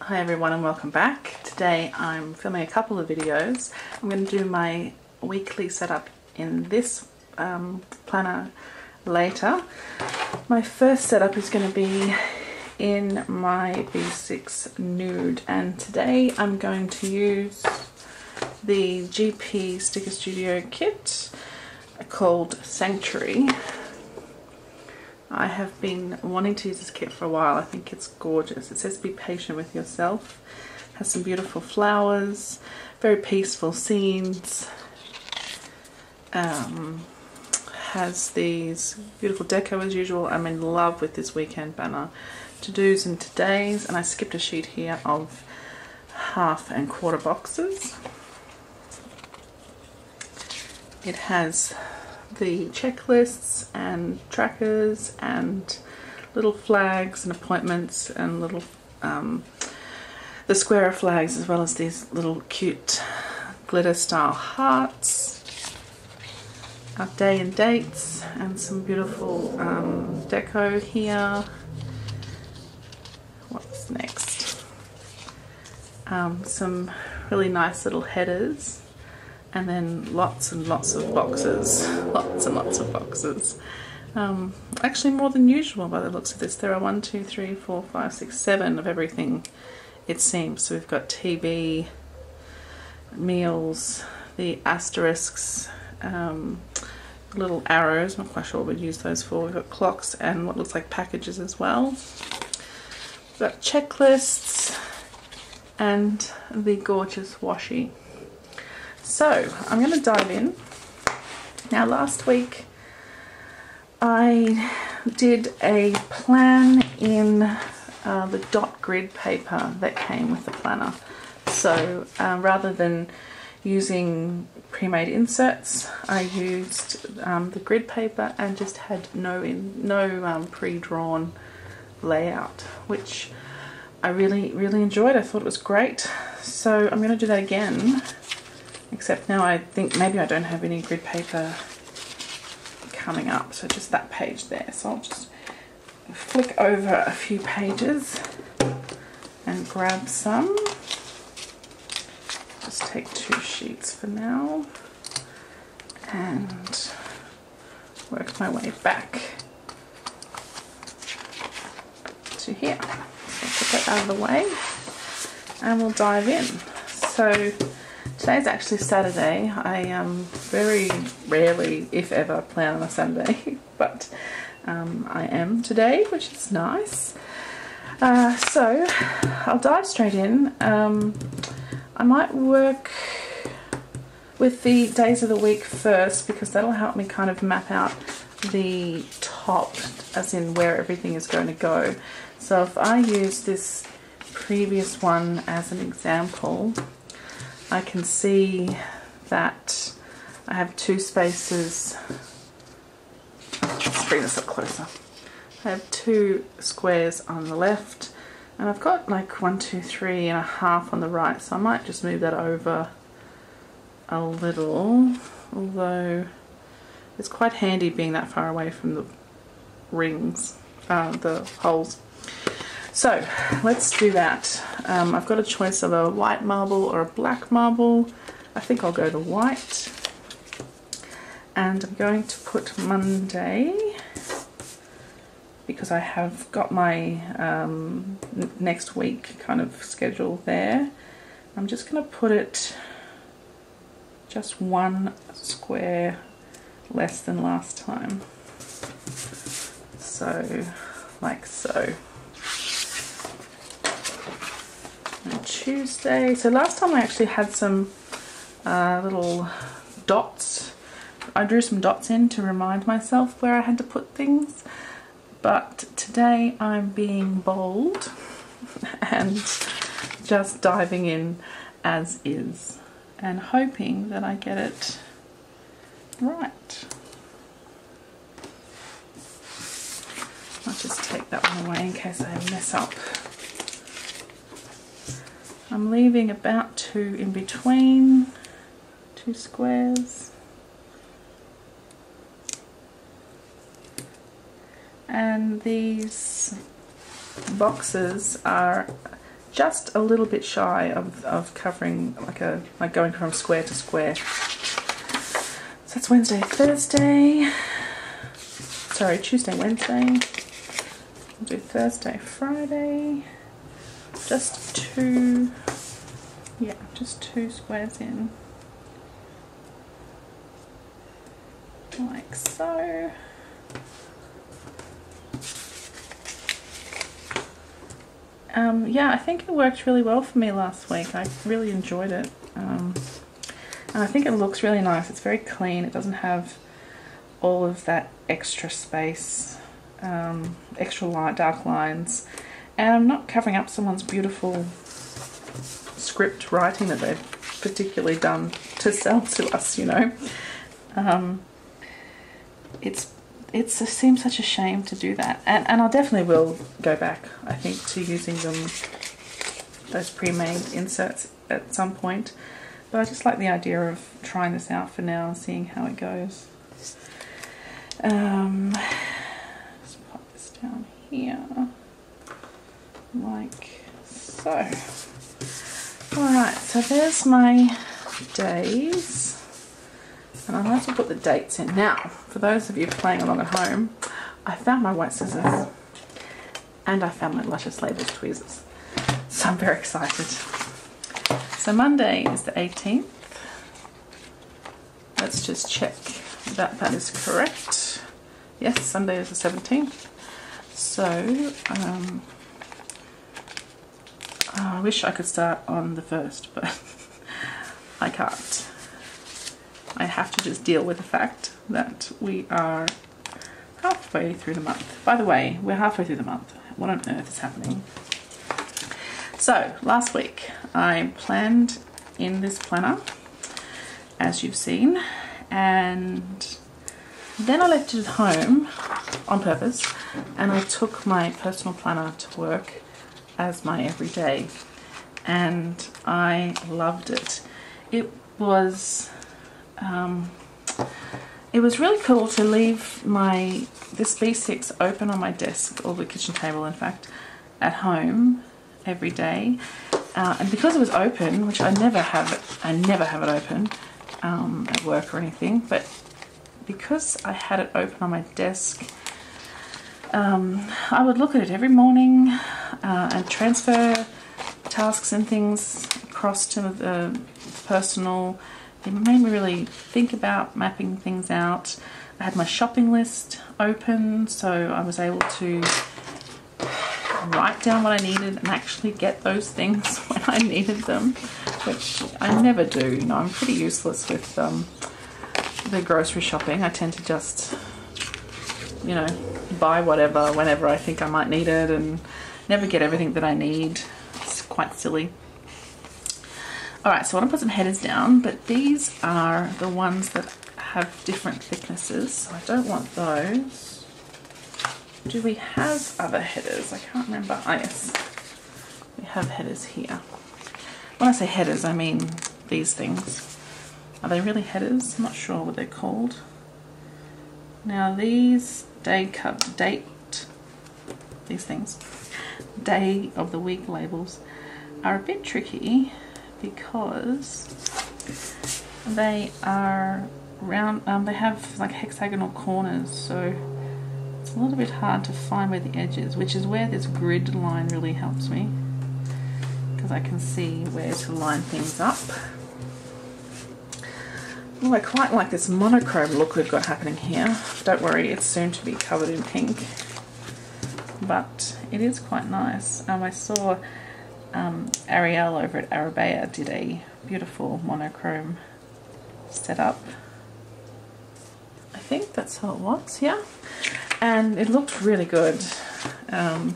Hi everyone and welcome back. Today I'm filming a couple of videos. I'm going to do my weekly setup in this planner later. My first setup is going to be in my B6 Nude, and today I'm going to use the GP Sticker Studio kit called Sanctuary. I have been wanting to use this kit for a while. I think it's gorgeous. It says be patient with yourself. It has some beautiful flowers, very peaceful scenes. Has these beautiful deco as usual. I'm in love with this weekend banner. To-dos and todays, and I skipped a sheet here of 1/2 and 1/4 boxes. It has the checklists and trackers and little flags and appointments and little the square flags, as well as these little cute glitter style hearts, our day and dates, and some beautiful deco here. What's next? Some really nice little headers. And then lots and lots of boxes, lots and lots of boxes. Actually more than usual by the looks of this. There are 1, 2, 3, 4, 5, 6, 7 of everything, it seems. So we've got TB, meals, the asterisks, little arrows, not quite sure what we'd use those for. We've got clocks and what looks like packages as well. We've got checklists and the gorgeous washi. So I'm going to dive in. Now last week I did a plan in the dot grid paper that came with the planner. So rather than using pre-made inserts, I used the grid paper and just had no pre-drawn layout, which I really enjoyed. I thought it was great. So I'm going to do that again. Except now I think maybe I don't have any grid paper coming up, so just that page there. So I'll just flick over a few pages and grab some. Just take 2 sheets for now and work my way back to here. So I'll put that out of the way and we'll dive in. So today's actually Saturday. I very rarely, if ever, plan on a Saturday, but I am today, which is nice. So I'll dive straight in. I might work with the days of the week first because that'll help me kind of map out the top, as in where everything is going to go. So if I use this previous one as an example, I can see that I have 2 spaces. Let's bring this up closer. I have 2 squares on the left, and I've got like 1, 2, 3 and a half on the right, so I might just move that over a little, although it's quite handy being that far away from the rings, the holes. So let's do that. I've got a choice of a white marble or a black marble. I think I'll go the white. And I'm going to put Monday, because I have got my next week kind of schedule there. I'm just going to put it just 1 square less than last time. So, like so. Tuesday. So last time I actually had some little dots. I drew some dots in to remind myself where I had to put things, but today I'm being bold and just diving in as is and hoping that I get it right. I'll just take that one away in case I mess up. I'm leaving about 2 in between, 2 squares. And these boxes are just a little bit shy of covering like going from square to square. So that's Wednesday, Thursday. Sorry, Tuesday, Wednesday. We'll do Thursday, Friday. Just two squares in. Like so. Yeah, I think it worked really well for me last week. I really enjoyed it. And I think it looks really nice. It's very clean. It doesn't have all of that extra space, extra light, dark lines. And I'm not covering up someone's beautiful script writing that they've particularly done to sell to us, you know. It seems such a shame to do that, and I definitely will go back, I think, to using those pre-made inserts at some point, but I just like the idea of trying this out for now and seeing how it goes. Let's pop this down here, like so. Alright, so there's my days. And I might as well put the dates in. Now, for those of you playing along at home, I found my white scissors and I found my Luscious Labels tweezers. So I'm very excited. So Monday is the 18th. Let's just check that that is correct. Yes, Sunday is the 17th. So, I wish I could start on the 1st, but I can't. I have to just deal with the fact that we are halfway through the month. By the way, we're halfway through the month. What on earth is happening? So, last week I planned in this planner, as you've seen, and then I left it at home on purpose, and I took my personal planner to work as my everyday, and I loved it. It was really cool to leave this B6 open on my desk, or the kitchen table in fact, at home every day, and because it was open, which I never have it open at work or anything, but because I had it open on my desk, I would look at it every morning and transfer tasks and things across to the personal. It made me really think about mapping things out. I had my shopping list open, so I was able to write down what I needed and actually get those things when I needed them, which I never do. You know, I'm pretty useless with the grocery shopping. I tend to just, you know, buy whatever whenever I think I might need it and never get everything that I need. It's quite silly. Alright, so I want to put some headers down, but these are the ones that have different thicknesses, so I don't want those. Do we have other headers? I can't remember. Ah, yes. We have headers here. When I say headers, I mean these things. Are they really headers? I'm not sure what they're called. Now these day of the week labels are a bit tricky, because they are round, they have like hexagonal corners, so it's a little bit hard to find where the edge is, which is where this grid line really helps me, because I can see where to line things up. Oh, I quite like this monochrome look we've got happening here. Don't worry, it's soon to be covered in pink, but it is quite nice. I saw Ariel over at Arabea did a beautiful monochrome setup. I think that's how it was, yeah. And it looked really good. I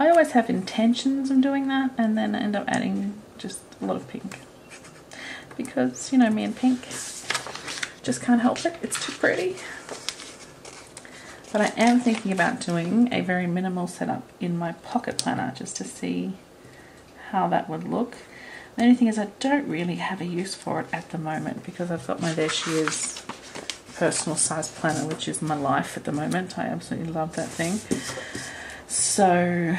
always have intentions of doing that, and then I end up adding just a lot of pink. Because, you know, me and pink, just can't help it. It's too pretty. But I am thinking about doing a very minimal setup in my pocket planner, just to see how that would look. The only thing is I don't really have a use for it at the moment, because I've got my There She Is personal size planner, which is my life at the moment. I absolutely love that thing. So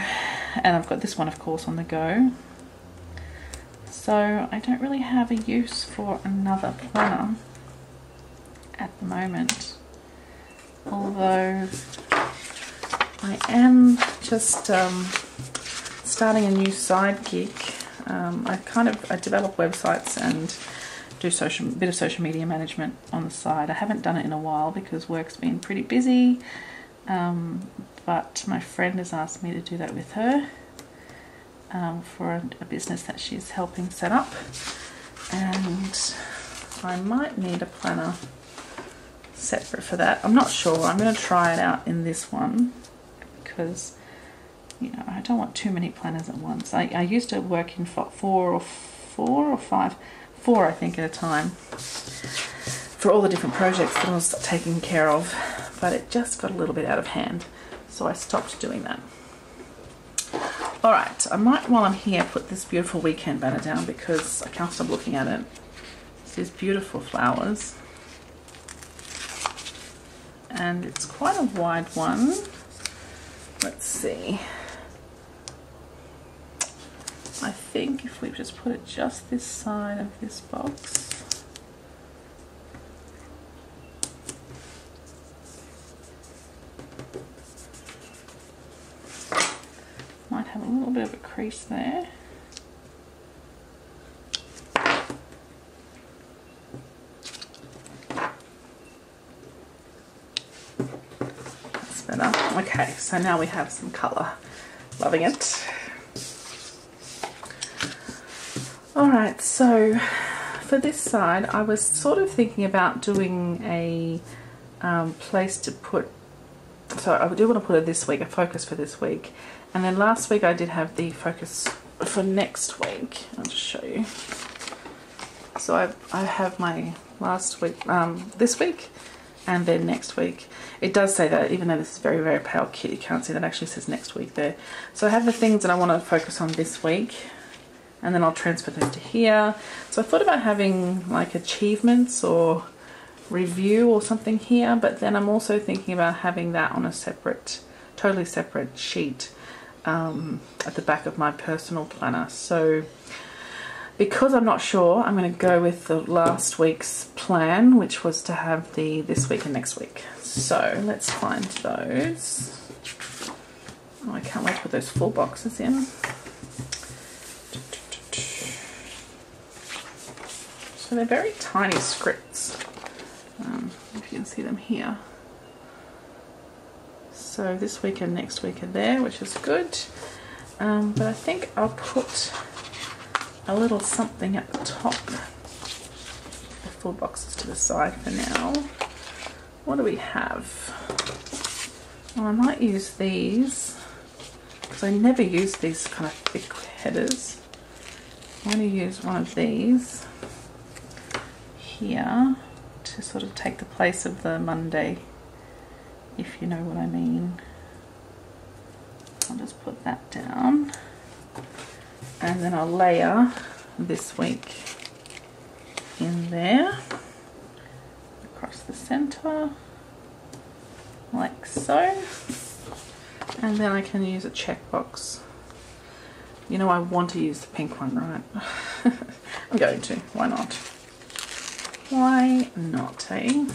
and I've got this one of course on the go. So I don't really have a use for another planner at the moment, although I am just starting a new side gig. I develop websites and do a bit of social media management on the side. I haven't done it in a while because work's been pretty busy, but my friend has asked me to do that with her for a business that she's helping set up, and I might need a planner separate for that. I'm not sure. I'm going to try it out in this one because, you know, I don't want too many planners at once. I used to work in four I think at a time for all the different projects that I was taking care of, but it just got a little bit out of hand, so I stopped doing that. Alright, I might, while I'm here, put this beautiful weekend banner down because I can't stop looking at it. It's these beautiful flowers, and it's quite a wide one. Let's see. I think if we just put it just this side of this box, might have a little bit of a crease there. That's better. Okay, so now we have some colour. Loving it. Alright, so for this side I was sort of thinking about doing a place to put, so I do want to put it this week, a focus for this week, and then last week I did have the focus for next week. I'll just show you. So I have my last week, this week, and then next week. It does say that, even though this is very, very pale kit, you can't see that, it actually says next week there. So I have the things that I want to focus on this week, and then I'll transfer them to here. So I thought about having like achievements or review or something here, but then I'm also thinking about having that on a separate, totally separate sheet at the back of my personal planner. So because I'm not sure, I'm going to go with the last week's plan, which was to have the this week and next week. So let's find those. Oh, I can't wait to put those full boxes in. So they're very tiny scripts, if you can see them here. So this week and next week are there, which is good. But I think I'll put a little something at the top. The full boxes to the side for now. What do we have? Well, I might use these because I never use these kind of thick headers. I'm going to use one of these here to sort of take the place of the Monday, if you know what I mean. I'll just put that down, and then I'll layer this week in there across the center like so, and then I can use a checkbox. You know, I want to use the pink one, right? I'm going to. Why not? Why not, eh?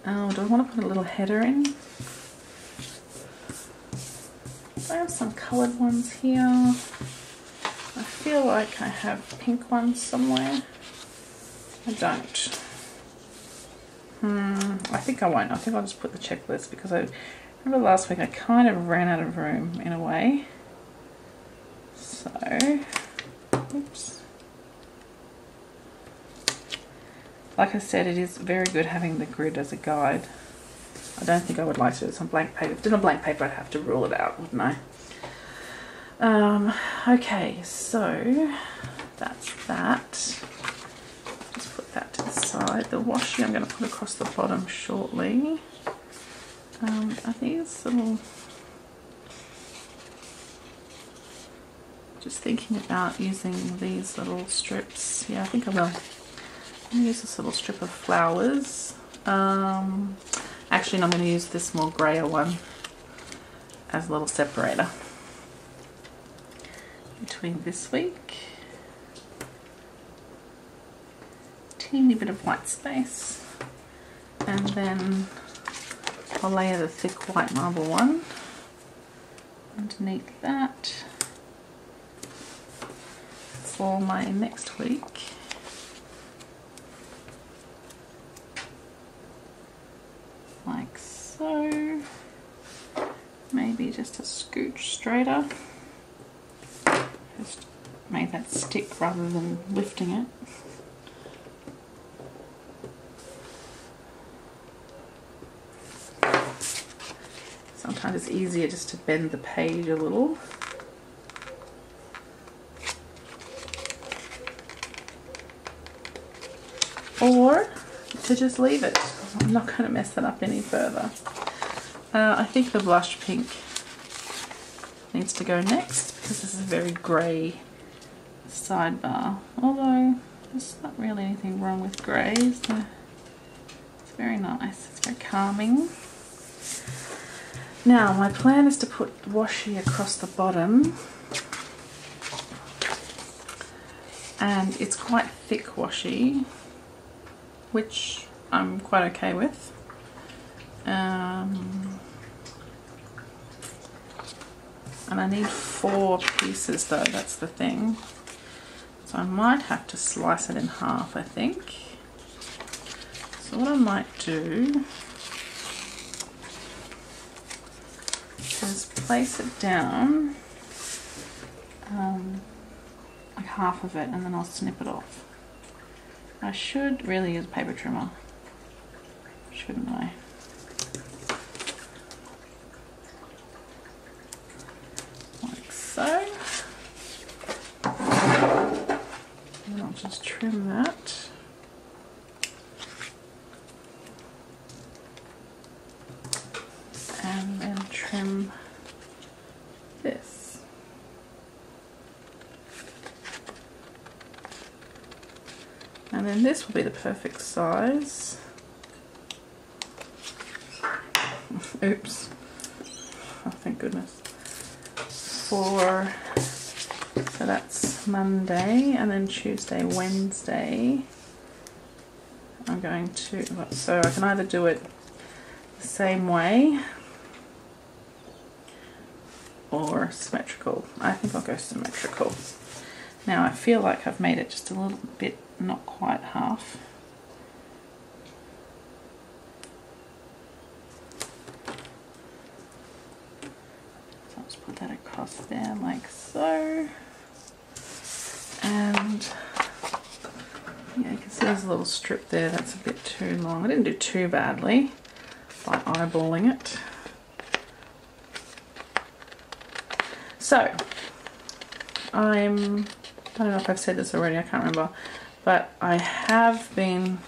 Oh, do I want to put a little header in? I have some coloured ones here. I feel like I have pink ones somewhere. I don't. I think I won't. I think I'll just put the checklist because I remember last week I kind of ran out of room in a way. So, oops. Like I said, it is very good having the grid as a guide. I don't think I would like to do this on blank paper. If I did on blank paper, I'd have to rule it out, wouldn't I? Okay, so that's that. Just put that to the side. The washi I'm going to put across the bottom shortly. Are these little... Just thinking about using these little strips. Yeah, I think I will. I'm going to use this little strip of flowers. Actually, no, I'm going to use this more grayer one. as a little separator between this week. Teeny bit of white space, and then I'll layer the thick white marble one underneath that for my next week. Like so. Maybe just a scooch straighter. Just make that stick rather than lifting it. Sometimes it's easier just to bend the page a little. Or to just leave it. I'm not going to mess that up any further. I think the blush pink needs to go next because this is a very grey sidebar. Although there's not really anything wrong with grey, is there? It's very nice. It's very calming. Now my plan is to put washi across the bottom, and it's quite thick washi, which I'm quite okay with. And I need 4 pieces though, that's the thing. So I might have to slice it in half, I think. So what I might do is place it down, like half of it, and then I'll snip it off. I should really use a paper trimmer, shouldn't I? Like so. And I'll just trim that. And then trim this. And then this will be the perfect size. Oops. Oh, thank goodness. So that's Monday, and then Tuesday, Wednesday. I'm going to, so I can either do it the same way or symmetrical. I think I'll go symmetrical. Now I feel like I've made it just a little bit, not quite half. So I'll just put that across there like so. And yeah, you can see there's a little strip there that's a bit too long. I didn't do too badly by eyeballing it. So I don't know if I've said this already, I can't remember, but I have been,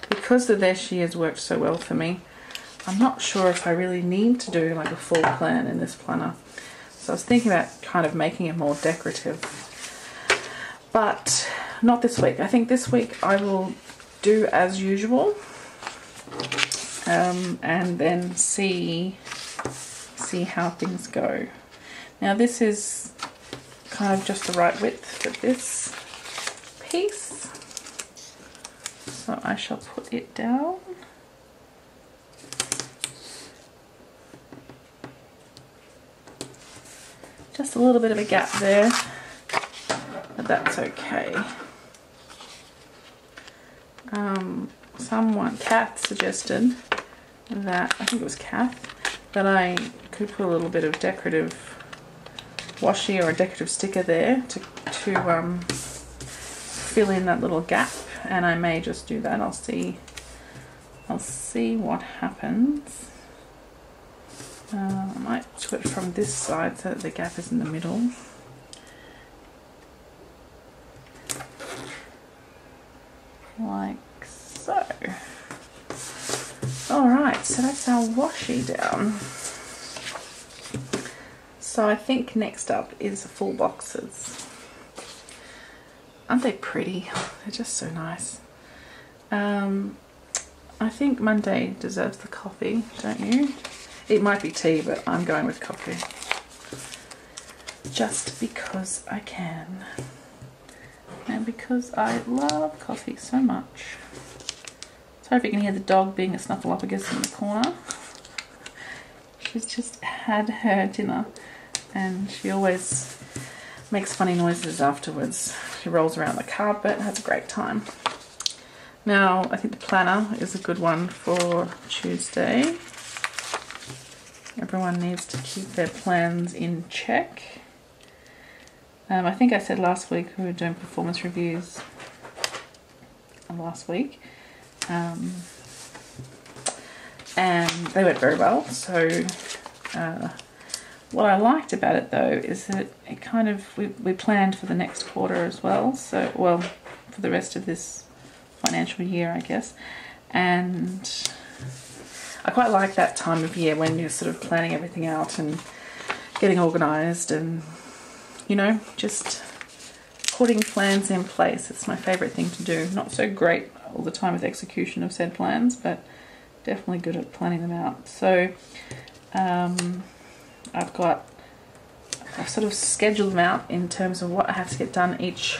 because the There She Is worked so well for me, I'm not sure if I really need to do like a full plan in this planner. So I was thinking about kind of making it more decorative, but not this week. I think this week I will do as usual, and then see how things go. Now this is kind of just the right width for this piece, so I shall put it down. Just a little bit of a gap there, but that's okay. Kath suggested that, I think it was Kath, that I could put a little bit of decorative washi or a decorative sticker there to fill in that little gap, and I may just do that. I'll see what happens. I might do it from this side so that the gap is in the middle. Like so. Alright, so that's our washi down. So I think next up is full boxes. Aren't they pretty? They're just so nice. I think Monday deserves the coffee, don't you? It might be tea, but I'm going with coffee. Just because I can. And because I love coffee so much. Sorry if you can hear the dog being a snuffleupagus in the corner. She's just had her dinner and she always makes funny noises afterwards. She rolls around the carpet and has a great time. Now, I think the planner is a good one for Tuesday. Everyone needs to keep their plans in check. I think I said last week we were doing performance reviews last week. And they went very well. So what I liked about it though is that it kind of, we planned for the next quarter as well. So, well, for the rest of this financial year, I guess. And I quite like that time of year when you're sort of planning everything out and getting organised and, you know, just putting plans in place. It's my favourite thing to do. Not so great all the time with execution of said plans, but definitely good at planning them out. So I've sort of scheduled them out in terms of what I have to get done each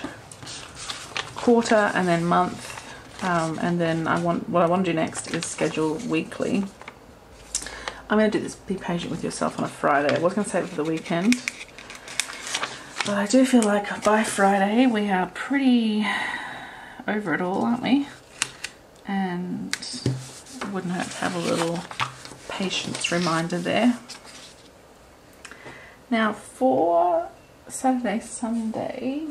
quarter and then month. And then what I want to do next is schedule weekly. I'm going to do this Be Patient With Yourself on a Friday. I was going to save it for the weekend. But I do feel like by Friday we are pretty over it all, aren't we? And it wouldn't hurt to have a little patience reminder there. Now for Saturday, Sunday,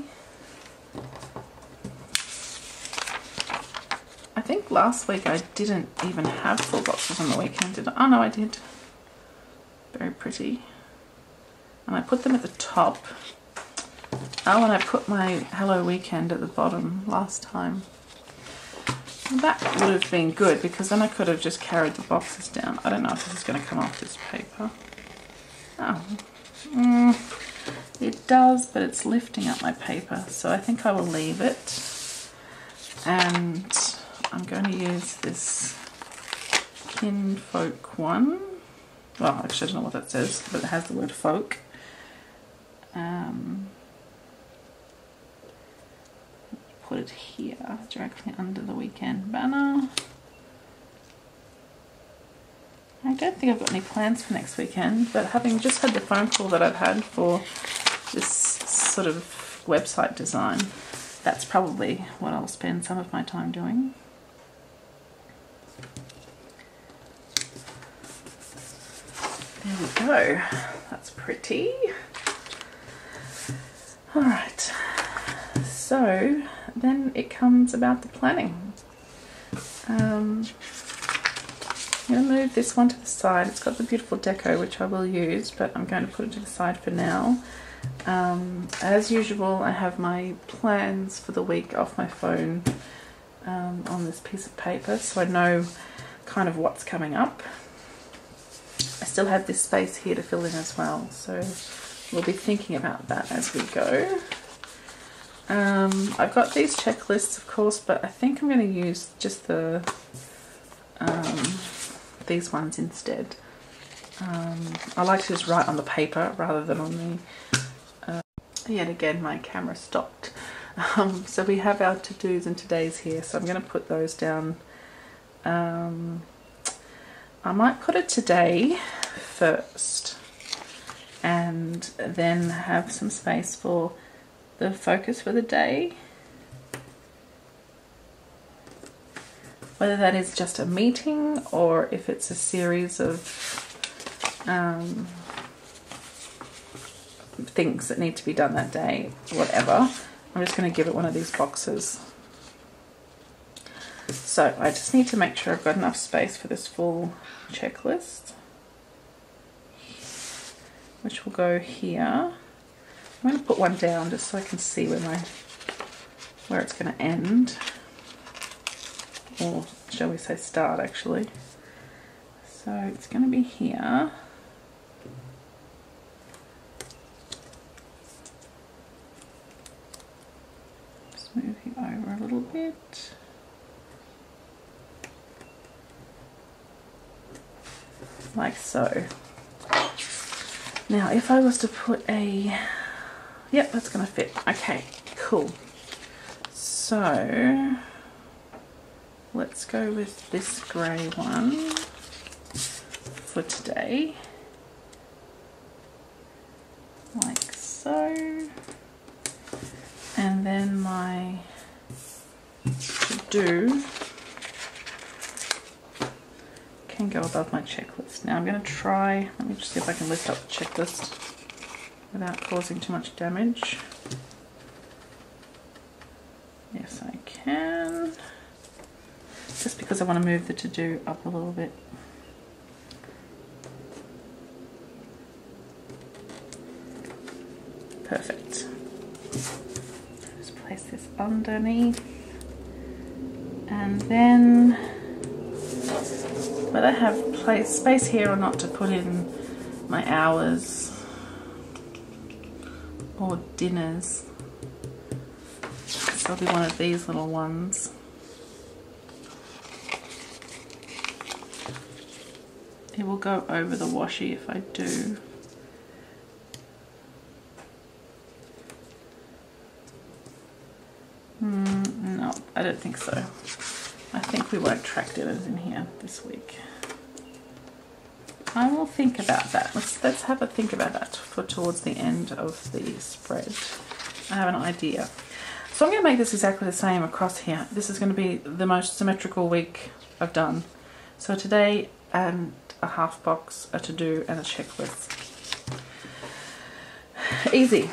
I think last week I didn't even have full boxes on the weekend, did I? Oh no, I did. Very pretty. And I put them at the top. Oh, and I put my Hello Weekend at the bottom last time. That would have been good because then I could have just carried the boxes down. I don't know if this is going to come off this paper. Oh, it does, but it's lifting up my paper, so I think I will leave it. And I'm going to use this Kinfolk one. Well, actually I don't know what that says, but it has the word folk. Put it here directly under the weekend banner. I don't think I've got any plans for next weekend, but having just had the phone call that I've had for this sort of website design, that's probably what I'll spend some of my time doing. There we go. That's pretty. All right. So then it comes about the planning. I'm going to move this one to the side. It's got the beautiful deco, which I will use, but I'm going to put it to the side for now. As usual, I have my plans for the week off my phone on this piece of paper, so I know kind of what's coming up. I still have this space here to fill in as well, so we'll be thinking about that as we go. I've got these checklists, of course, but I think I'm going to use just the these ones instead. I like to just write on the paper rather than on the... yet again, my camera stopped. So we have our to-dos and to-days here, so I'm going to put those down. I might put a today first and then have some space for the focus for the day. Whether that is just a meeting or if it's a series of things that need to be done that day, whatever. I'm just going to give it one of these boxes. So I just need to make sure I've got enough space for this full checklist, which will go here. I'm going to put one down just so I can see where it's going to end, or shall we say start actually. So it's going to be here. Just move you over a little bit. like so. Now if I was to put a, yep, that's gonna fit. Okay, cool. So let's go with this grey one for today, like so. And then my to-do can go above my checklist. Now I'm going to try, let me just see if I can lift up the checklist without causing too much damage. Yes, I can. Just because I want to move the to-do up a little bit. Perfect. Just place this underneath. And then, whether I have space here or not to put in my hours or dinners, so it'll be one of these little ones. It will go over the washi if I do. No, I don't think so. I think we won't track dinners in here this week. I will think about that. Let's have a think about that for towards the end of the spread. I have an idea. So I'm going to make this exactly the same across here. This is going to be the most symmetrical week I've done. So today and a half box, a to-do and a checklist. Easy.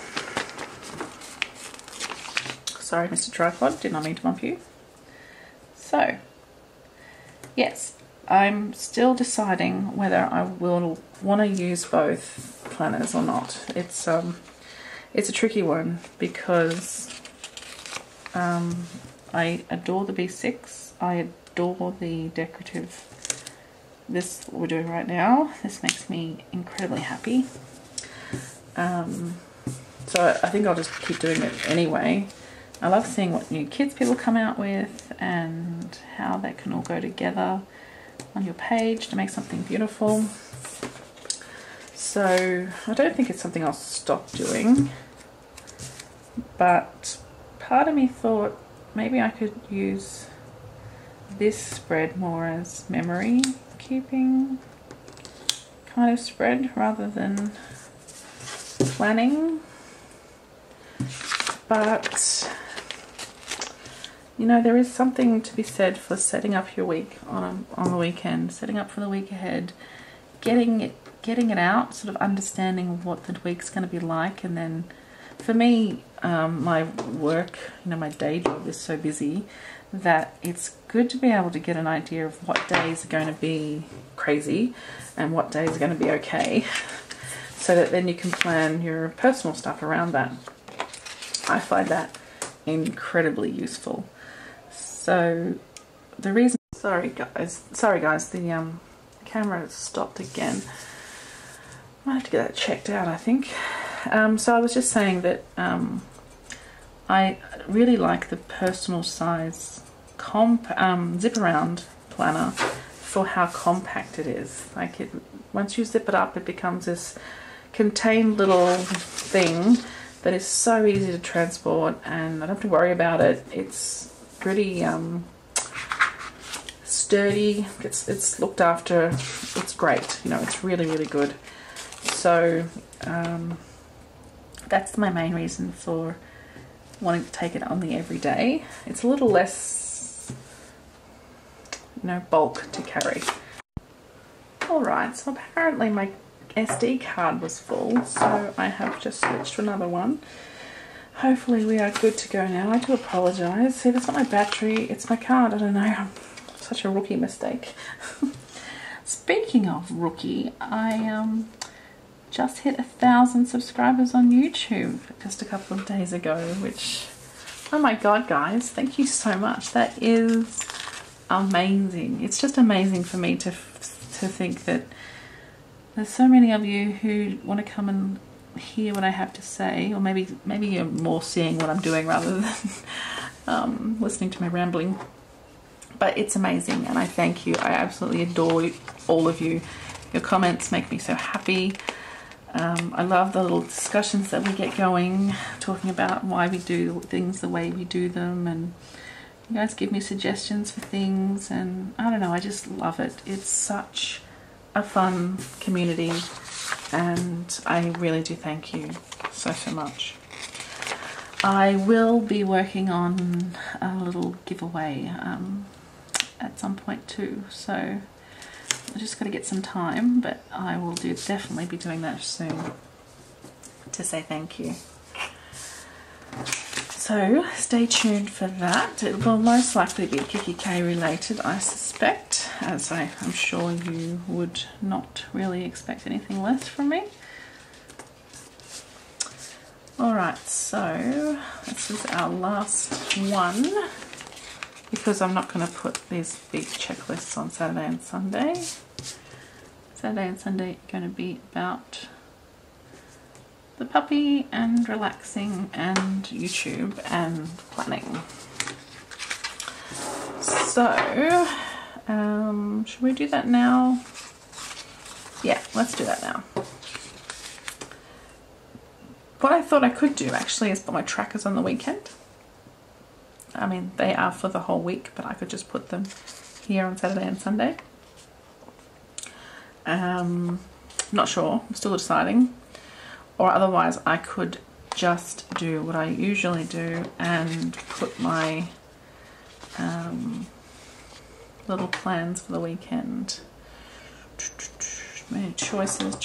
Sorry, Mr. Tripod, did not mean to bump you. So, yes, I'm still deciding whether I will want to use both planners or not. It's a tricky one because I adore the B6. I adore the decorative. This we're doing right now. This makes me incredibly happy. So I think I'll just keep doing it anyway. I love seeing what new kits people come out with and how they can all go together on your page to make something beautiful. So I don't think it's something I'll stop doing, but part of me thought maybe I could use this spread more as memory keeping kind of spread rather than planning. But you know, there is something to be said for setting up your week on the weekend, setting up for the week ahead, getting it out, sort of understanding what the week's going to be like. And then for me, my work, you know, my day job is so busy that it's good to be able to get an idea of what days are going to be crazy and what days are going to be okay, so that then you can plan your personal stuff around that. I find that incredibly useful. So the reason, sorry guys, the camera stopped again. I have to get that checked out, I think. So I was just saying that I really like the personal size zip around planner for how compact it is. Like once you zip it up, it becomes this contained little thing that is so easy to transport, and I don't have to worry about it. It's pretty sturdy. It's looked after. It's great. You know, it's really, really good. So that's my main reason for wanting to take it on the everyday. It's a little less, you know, bulk to carry. Alright, so apparently my SD card was full, so I have just switched to another one. Hopefully we are good to go now. I do apologise. See, that's not my battery, it's my card. I don't know, such a rookie mistake. Speaking of rookie, I just hit 1,000 subscribers on YouTube just a couple of days ago, which, oh my god guys, thank you so much. That is amazing. It's just amazing for me to think that there's so many of you who want to come and hear what I have to say, or maybe you're more seeing what I'm doing rather than listening to my rambling. But it's amazing, and I thank you. I absolutely adore all of you, Your comments make me so happy. I love the little discussions that we get going, talking about why we do things the way we do them, and you guys give me suggestions for things, and I don't know, I just love it. It's such a fun community, and I really do thank you so much. I will be working on a little giveaway at some point too, so I just got to get some time, but I will definitely be doing that soon to say thank you. So stay tuned for that. It will most likely be kikki.K related, I suspect, as I'm sure you would not really expect anything less from me. Alright, so this is our last one, because I'm not going to put these big checklists on Saturday and Sunday. Saturday and Sunday are going to be about the puppy and relaxing and YouTube and planning. So, should we do that now? Yeah, let's do that now. What I thought I could do actually is put my trackers on the weekend. I mean, they are for the whole week, but I could just put them here on Saturday and Sunday. Not sure, I'm still deciding. Or otherwise I could just do what I usually do and put my little plans for the weekend. Many choices.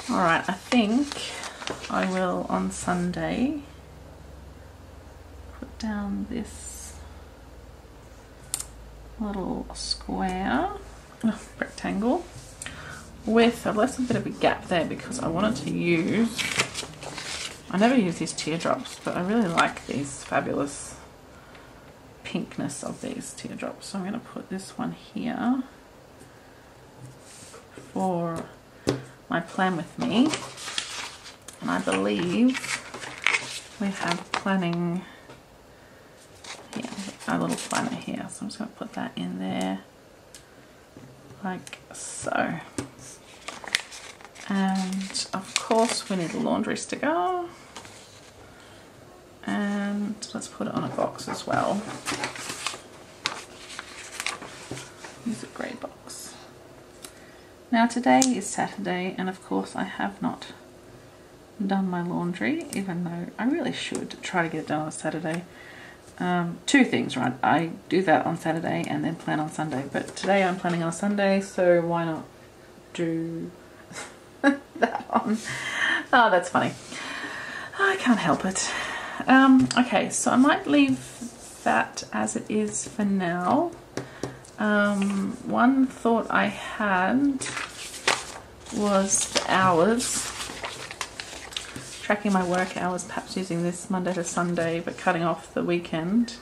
Alright, I think I will on Sunday put down this little square, rectangle, with less a bit of a gap there, because I wanted to use, I never use these teardrops, but I really like these fabulous pinkness of these teardrops. So I'm going to put this one here for my plan with me, and I believe we have planning here, a little planner here, so I'm just going to put that in there like so. And of course we need a laundry sticker, and let's put it on a box as well. Use a grey box. Now today is Saturday, and of course I have not done my laundry, even though I really should try to get it done on Saturday. Two things, right? I do that on Saturday and then plan on Sunday, but today I'm planning on Sunday, so why not do that on? Oh, that's funny. I can't help it. Okay, so I might leave that as it is for now. One thought I had was the hours, tracking my work hours, perhaps using this Monday to Sunday but cutting off the weekend,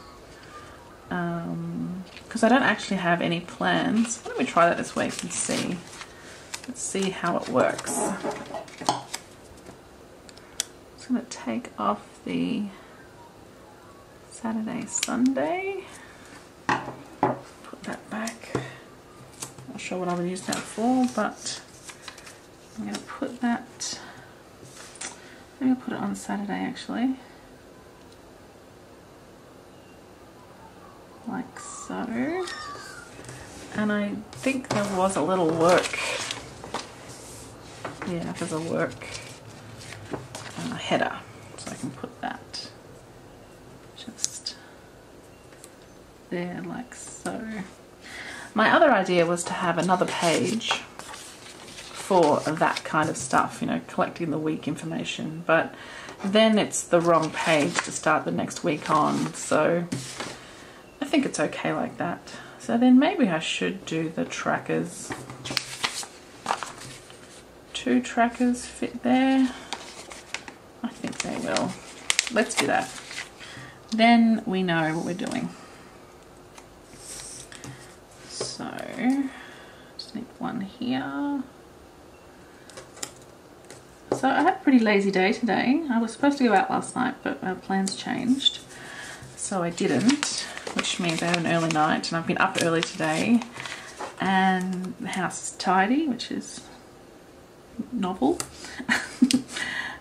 because I don't actually have any plans. Why don't we try that this week and see? Let's see how it works. I'm just going to take off the Saturday, Sunday. Put that back. Not sure what I would use that for, but I'm going to put that, maybe I'll put it on Saturday actually. Like so. And I think there was a little work. Yeah, there's a work header, so I can put that just there like so. My other idea was to have another page for that kind of stuff, you know, collecting the week information, but then it's the wrong page to start the next week on, so I think it's okay like that. So then maybe I should do the trackers. 2 trackers fit there. I think they will. Let's do that. Then we know what we're doing. So, just need one here. So I had a pretty lazy day today. I was supposed to go out last night, but our plans changed. So I didn't, which means I had an early night, and I've been up early today. and the house is tidy, which is novel.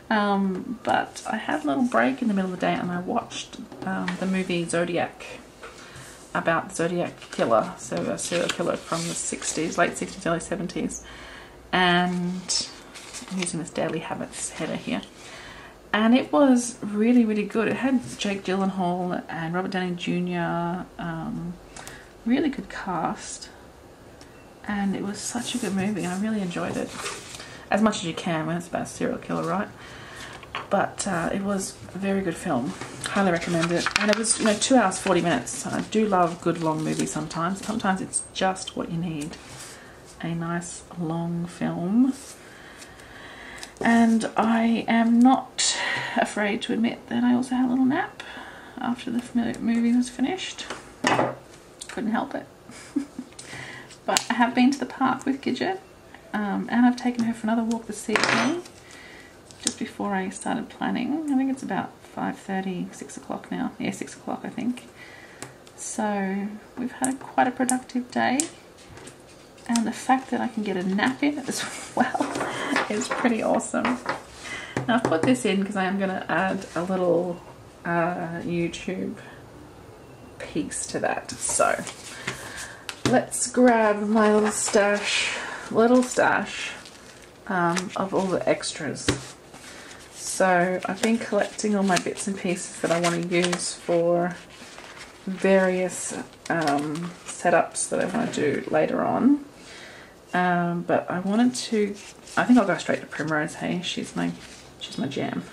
But I had a little break in the middle of the day and I watched the movie Zodiac, about the Zodiac killer, so a serial killer from the 60s, late 60s, early 70s. And I'm using this Daily Habits header here. And it was really, really good. It had Jake Gyllenhaal and Robert Downey Jr. Really good cast. And it was such a good movie. I really enjoyed it. As much as you can when it's about a serial killer, right? But it was a very good film. Highly recommend it. And it was, you know, 2 hours 40 minutes. I do love good long movies sometimes. Sometimes it's just what you need. A nice long film. And I am not afraid to admit that I also had a little nap after the movie was finished. Couldn't help it. But I have been to the park with Gidget, and I've taken her for another walk this evening, just before I started planning. I think it's about 5:30, 6 o'clock now. Yeah, 6 o'clock I think. So we've had quite a productive day, and the fact that I can get a nap in as well is pretty awesome. Now I've put this in because I am going to add a little YouTube piece to that. So let's grab my little stash of all the extras. So I've been collecting all my bits and pieces that I want to use for various setups that I want to do later on. But I wanted to, I think I'll go straight to Primrose. Hey, she's my jam.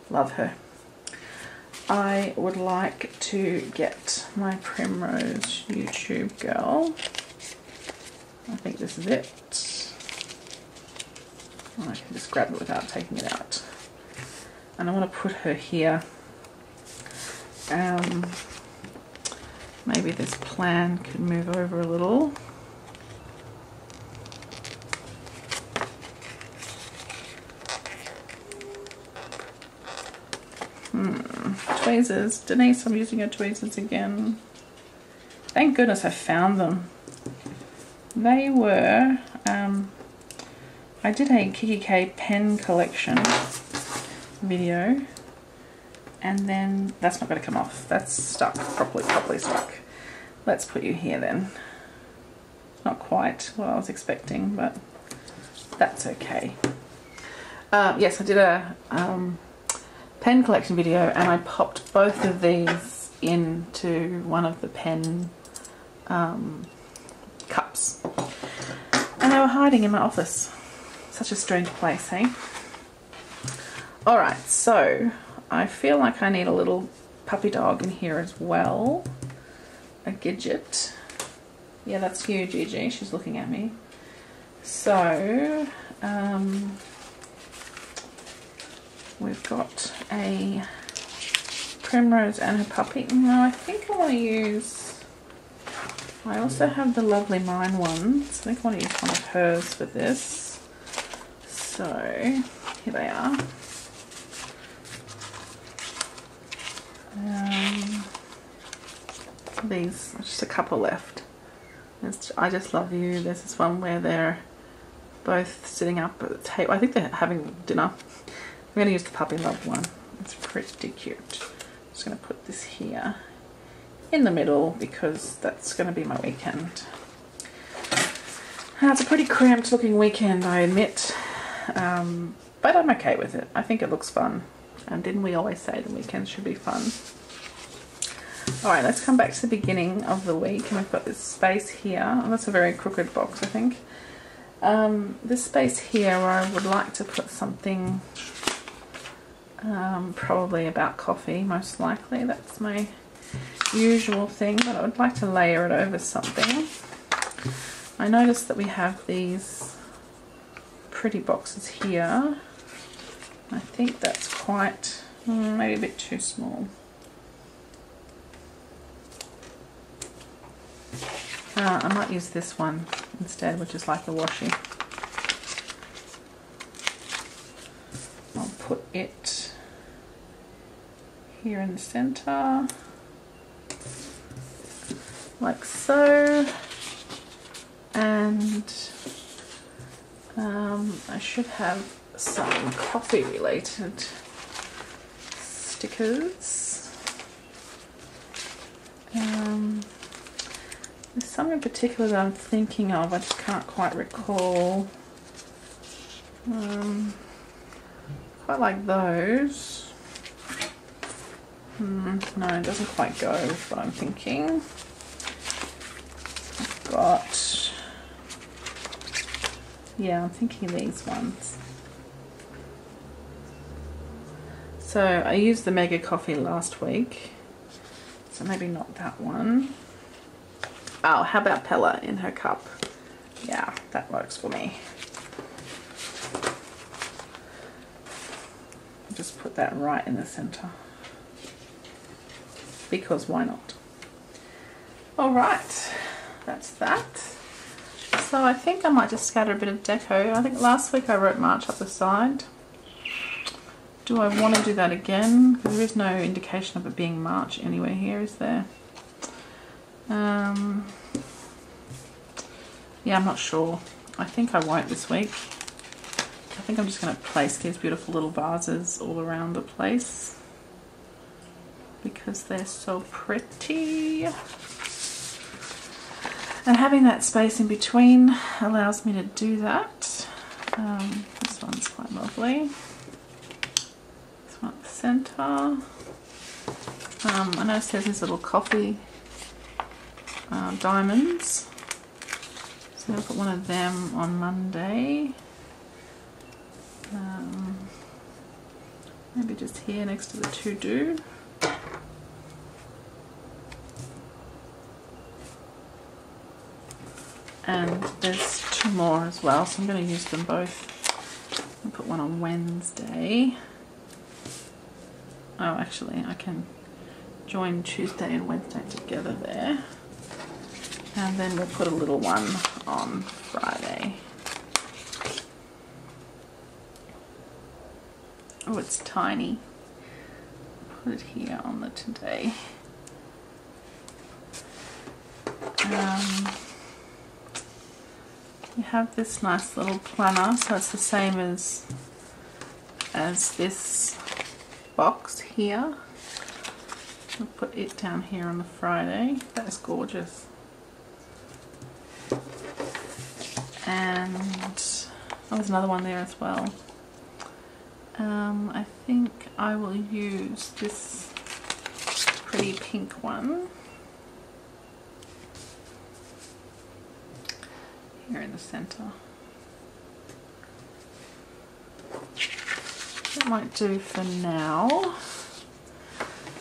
Love her. I would like to get my Primrose YouTube girl. I think this is it. I can just grab it without taking it out. And I want to put her here. Maybe this plan could move over a little. Tweezers. Denise, I'm using her tweezers again. Thank goodness I found them. They were, I did a kikki.K pen collection video, and then that's not going to come off. That's stuck, properly stuck. Let's put you here then. Not quite what I was expecting, but that's okay. Yes, I did a pen collection video, and I popped both of these into one of the pen cups, and they were hiding in my office. Such a strange place, eh? Alright, so I feel like I need a little puppy dog in here as well. A Gidget. Yeah, that's you, Gigi. She's looking at me. So we've got a Primrose and her puppy. No, I think I want to use, I also have the Lovely Mine ones. I think I want to use one of hers for this. So here they are. These, just a couple left. I Just Love You. There's this one where they're both sitting up at the table. I think they're having dinner. I'm going to use the Puppy Love one. It's pretty cute. I'm just going to put this here in the middle because that's going to be my weekend. It's a pretty cramped looking weekend, I admit, but I'm okay with it. I think it looks fun, and didn't we always say the weekend should be fun? Alright, let's come back to the beginning of the week, and we've got this space here. Oh, that's a very crooked box, I think. This space here where I would like to put something probably about coffee, most likely. That's my usual thing, but I would like to layer it over something. I noticed that we have these pretty boxes here. I think that's quite, maybe a bit too small. I might use this one instead, which is like the washi. I'll put it here in the center, like so. And I should have some coffee related stickers. There's some in particular that I'm thinking of, I just can't quite recall. Quite like those. No, it doesn't quite go with what I'm thinking. I've got, yeah, I'm thinking these ones. So I used the Mega Coffee last week, so maybe not that one. Oh, how about Pella in her cup? Yeah, that works for me. I'll just put that right in the center, because why not? All right, that's that. So I think I might just scatter a bit of deco. I think last week I wrote March up the side. Do I want to do that again? Because there is no indication of it being March anywhere here, is there? Yeah, I'm not sure. I think I won't this week. I think I'm just going to place these beautiful little vases all around the place because they're so pretty. And having that space in between allows me to do that. This one's quite lovely. This one at the centre. I noticed there's these little coffee diamonds. So I'm going to put one of them on Monday. Maybe just here next to the to-do. And there's two more as well, so I'm going to use them both. I'll put one on Wednesday. Oh, actually, I can join Tuesday and Wednesday together there. And then we'll put a little one on Friday. Oh, it's tiny. Put it here on the today. We have this nice little planner, so it's the same as this box here. I'll put it down here on the Friday. That is gorgeous. And oh, there's another one there as well. I think I will use this pretty pink one here in the center. That might do for now.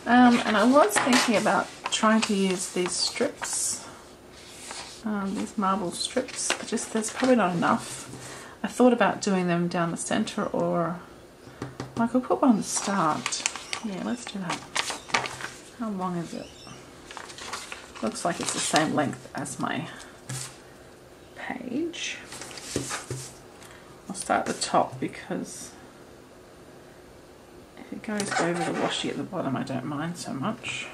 And I was thinking about trying to use these strips, these marble strips, but just there's probably not enough. I thought about doing them down the center, or I could put one on the start. Yeah, let's do that. How long is it? Looks like it's the same length as my page. I'll start at the top because if it goes over the washi at the bottom, I don't mind so much.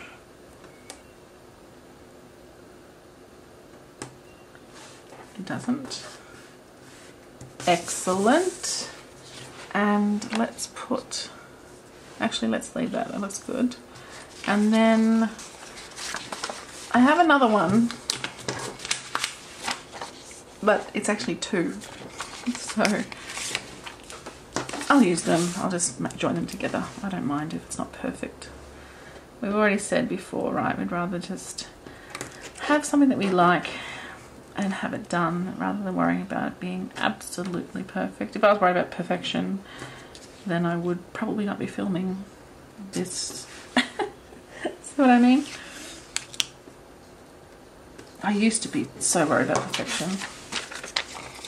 It doesn't. Excellent. And let's put, actually let's leave that, that looks good. And then I have another one, but it's actually two, so I'll use them. I'll just join them together. I don't mind if it's not perfect. We've already said before, right, we'd rather just have something that we like and have it done rather than worrying about it being absolutely perfect. If I was worried about perfection, then I would probably not be filming this. See what I mean? I used to be so worried about perfection.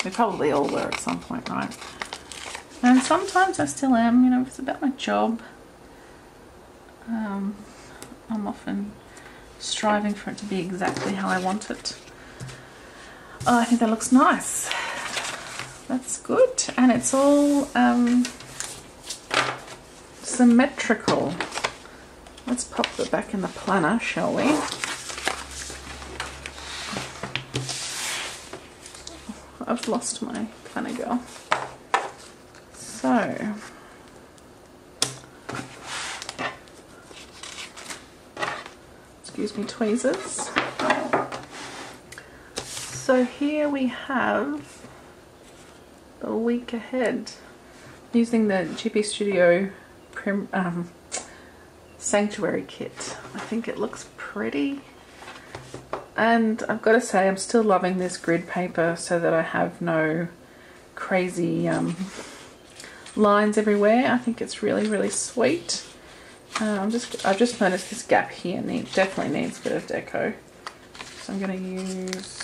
We probably all were at some point, right? And sometimes I still am, you know, if it's about my job. I'm often striving for it to be exactly how I want it. Oh, I think that looks nice. That's good. And it's all symmetrical. Let's pop it back in the planner, shall we? I've lost my planner girl. So excuse me, tweezers. So here we have the week ahead using the GP Studio Sanctuary kit. I think it looks pretty, and I've got to say I'm still loving this grid paper so that I have no crazy lines everywhere. I think it's really sweet. I've just noticed this gap here definitely needs a bit of deco, so I'm going to use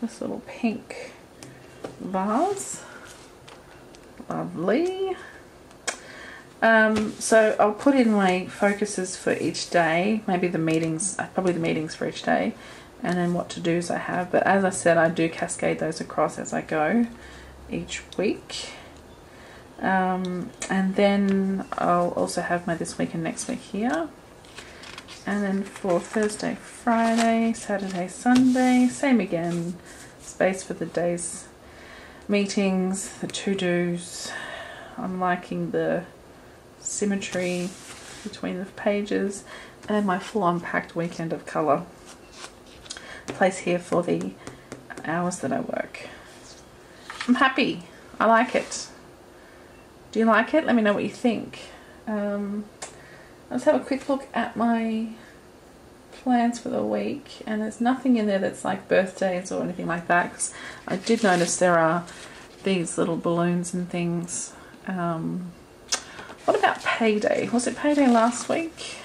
this little pink vase. Lovely. So I'll put in my focuses for each day, maybe the meetings, probably the meetings for each day, and then what to-dos I have. But as I said, I do cascade those across as I go each week. And then I'll also have my this week and next week here. And then for Thursday, Friday, Saturday, Sunday, same again. Space for the day's meetings, the to-dos. I'm liking the symmetry between the pages, and my full unpacked weekend of colour. Place here for the hours that I work. I'm happy. I like it. Do you like it? Let me know what you think. Let's have a quick look at my plans for the week, and there's nothing in there that's like birthdays or anything like that, because I did notice there are these little balloons and things. What about payday? Was it payday last week?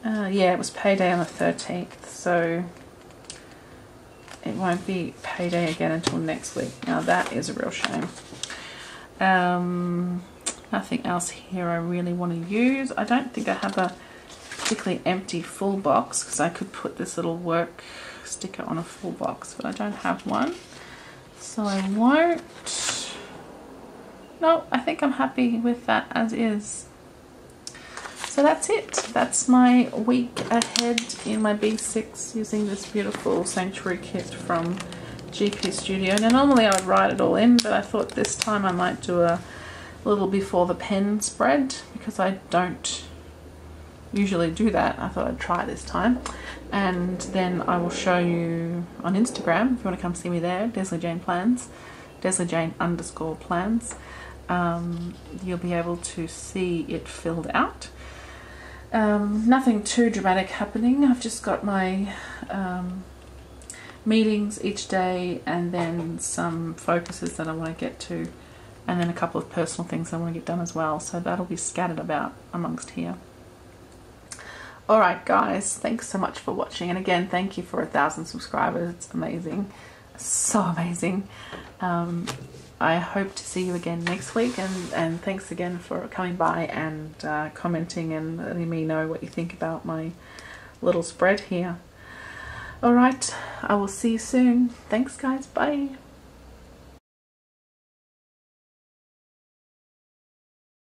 Yeah, it was payday on the 13th, so it won't be payday again until next week. Now that is a real shame. Nothing else here I really want to use. I don't think I have a particularly empty full box, because I could put this little work sticker on a full box, but I don't have one, so I won't. No, I think I'm happy with that as is. So that's it. That's my week ahead in my B6 using this beautiful Sanctuary kit from GP Studio. Now normally I would write it all in, but I thought this time I might do a little before the pen spread, because I don't usually do that. I thought I'd try this time, and then I will show you on Instagram if you want to come see me there, desleyjane plans, desleyjane_plans. You'll be able to see it filled out. Nothing too dramatic happening. I've just got my meetings each day, and then some focuses that I want to get to, and then a couple of personal things I want to get done as well. So that'll be scattered about amongst here. Alright guys, thanks so much for watching, and again thank you for 1,000 subscribers. It's amazing, so amazing. I hope to see you again next week, and thanks again for coming by and commenting and letting me know what you think about my little spread here. Alright, I will see you soon. Thanks guys, bye.